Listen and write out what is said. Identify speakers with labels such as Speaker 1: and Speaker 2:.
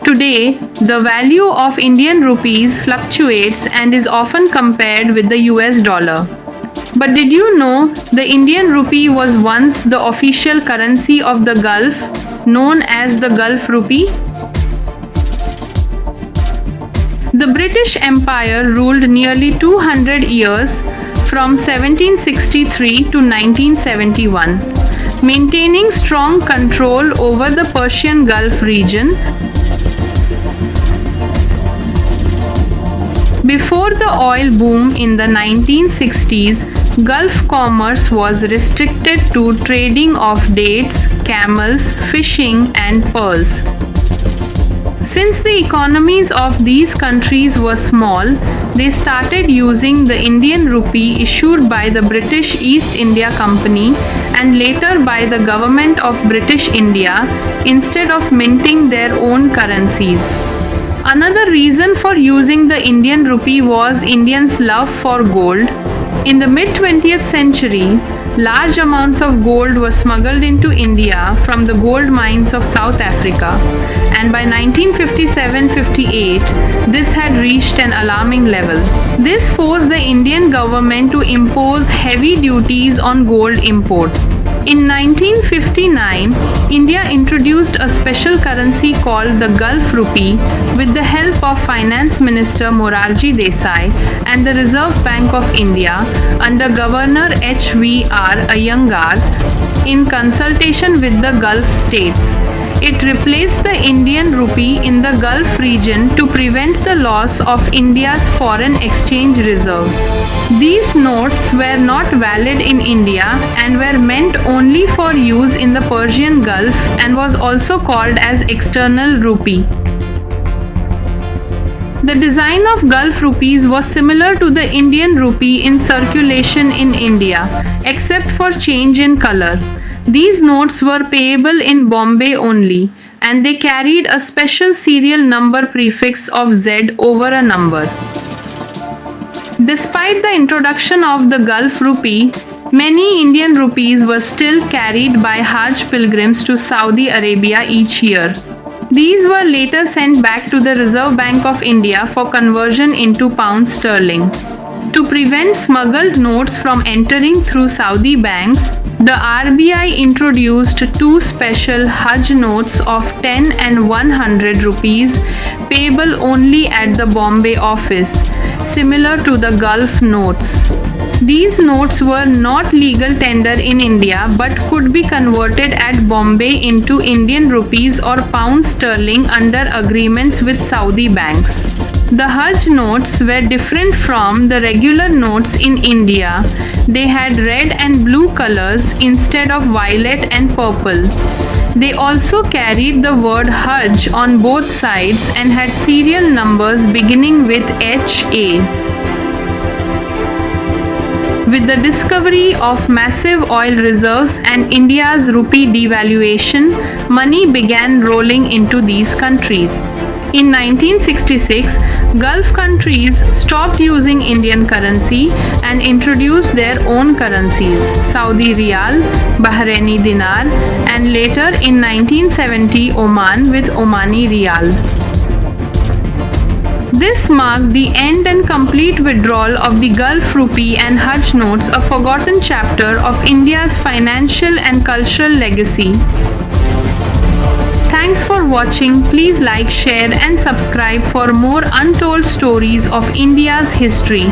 Speaker 1: Today, the value of Indian rupees fluctuates and is often compared with the US dollar. But did you know the Indian rupee was once the official currency of the Gulf, known as the Gulf rupee? The British Empire ruled nearly 200 years from 1763 to 1971, maintaining strong control over the Persian Gulf region. Before the oil boom in the 1960s, Gulf commerce was restricted to trading of dates, camels, fishing, and pearls. Since the economies of these countries were small, they started using the Indian rupee issued by the British East India Company and later by the government of British India instead of minting their own currencies. Another reason for using the Indian rupee was Indians' love for gold. In the mid-20th century, large amounts of gold were smuggled into India from the gold mines of South Africa, and by 1957-58, this had reached an alarming level. This forced the Indian government to impose heavy duties on gold imports. In 1959, India introduced a special currency called the Gulf rupee with the help of Finance Minister Morarji Desai and the Reserve Bank of India under Governor H.V.R. Iyengar in consultation with the Gulf states. It replaced the Indian rupee in the Gulf region to prevent the loss of India's foreign exchange reserves. These notes were not valid in India and were meant only for use in the Persian Gulf and was also called as external rupee. The design of Gulf rupees was similar to the Indian rupee in circulation in India, except for change in color. These notes were payable in Bombay only, and they carried a special serial number prefix of Z over a number. Despite the introduction of the Gulf rupee, many Indian rupees were still carried by Hajj pilgrims to Saudi Arabia each year. These were later sent back to the Reserve Bank of India for conversion into pounds sterling. To prevent smuggled notes from entering through Saudi banks, the RBI introduced two special Hajj notes of 10 and 100 rupees payable only at the Bombay office, similar to the Gulf notes. These notes were not legal tender in India but could be converted at Bombay into Indian rupees or pounds sterling under agreements with Saudi banks. The Hajj notes were different from the regular notes in India. They had red and blue colors instead of violet and purple. They also carried the word Hajj on both sides and had serial numbers beginning with HA. With the discovery of massive oil reserves and India's rupee devaluation, money began rolling into these countries. In 1966, Gulf countries stopped using Indian currency and introduced their own currencies, Saudi Riyal, Bahraini Dinar, and later in 1970 Oman with Omani Riyal. This marked the end and complete withdrawal of the Gulf rupee and Hajj notes, a forgotten chapter of India's financial and cultural legacy. Thanks for watching. Please like, share, and subscribe for more untold stories of India's history.